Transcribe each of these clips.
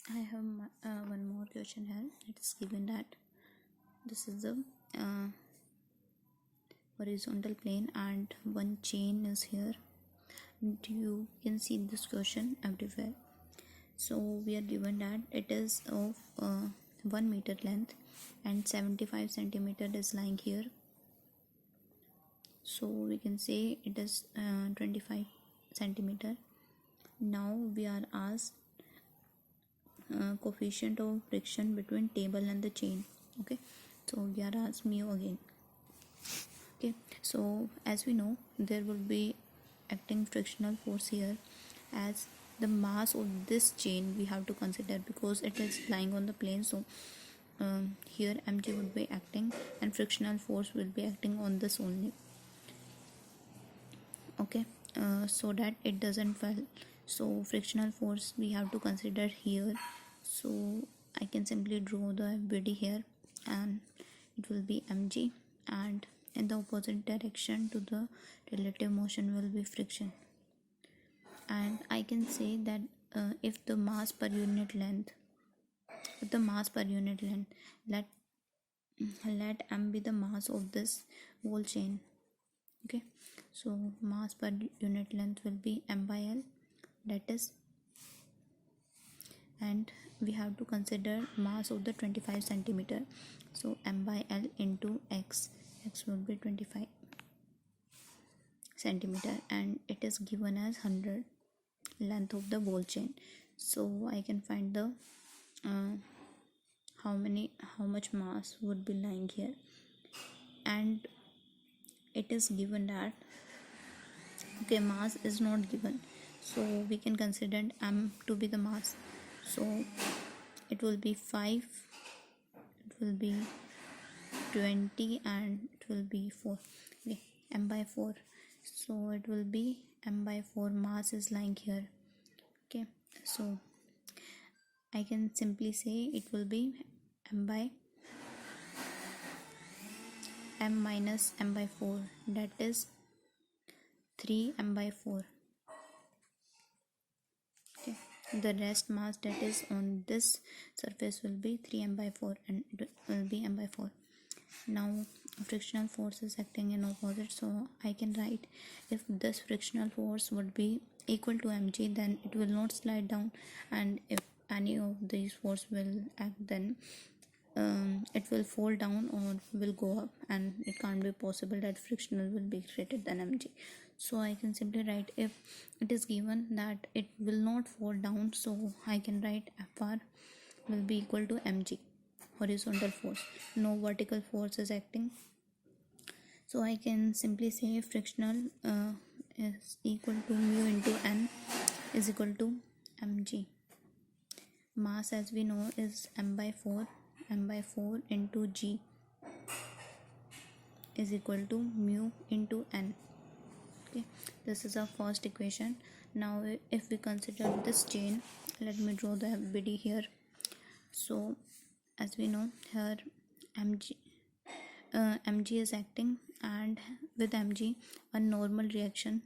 I have one more question here. It is given that this is the uh, horizontal plane and one chain is here, and you can see this question everywhere. So we are given that it is of 1 meter length and 75 centimeter is lying here. So we can say it is 25 centimeter. Now we are asked coefficient of friction between table and the chain. Okay, so we are asked mu again. Okay, so as we know, there will be acting frictional force here, as the mass of this chain we have to consider because it is lying on the plane. So here mg would be acting and frictional force will be acting on this only. Okay, so that it doesn't fall. So frictional force we have to consider here. So I can simply draw the FBD here, and it will be mg, and in the opposite direction to the relative motion will be friction. And I can say that if the mass per unit length, let m be the mass of this whole chain. Okay, so mass per unit length will be m by l, that is, and we have to consider mass of the 25 centimeter. So m by l into x will be 25 centimeter, and it is given as 100 length of the whole chain. So I can find the how much mass would be lying here, and it is given that okay, mass is not given, so we can consider m to be the mass. So it will be 5, it will be 20, and it will be 4. Okay, m by 4, so it will be m by 4 mass is lying here. Okay, so I can simply say it will be m by m minus m by 4, that is 3 m by 4. Okay, the rest mass that is on this surface will be 3 m by 4, and it will be m by 4. Now frictional force is acting in opposite, so I can write, if this frictional force would be equal to mg, then it will not slide down, and if any of these force will act, then it will fall down or will go up, and it can't be possible that frictional will be greater than mg. So I can simply write, if it is given that it will not fall down, so I can write Fr will be equal to mg, horizontal force, no vertical force is acting. So I can simply say frictional is equal to mu into n is equal to mg. Mass, as we know, is m by 4 into g is equal to mu into n. Okay, this is our first equation. Now if we consider this chain, let me draw the FBD here. So as we know, here mg is acting, and with mg a normal reaction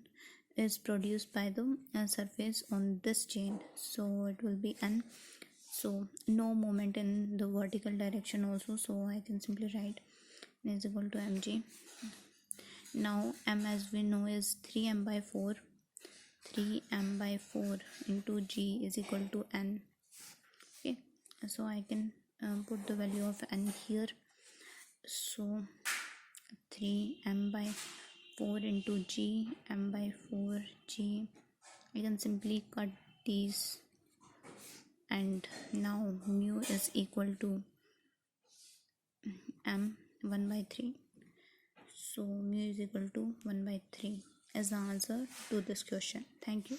is produced by the surface on this chain, so it will be n. So no moment in the vertical direction also, so I can simply write n is equal to mg. Now m, as we know, is 3m by 4. 3m by 4 into g is equal to n. Okay, so I can put the value of n here. So 3m by 4 into g, m by 4 g. I can simply cut these, and now mu is equal to m 1 by 3. So mu is equal to 1 by 3 as the answer to this question. Thank you.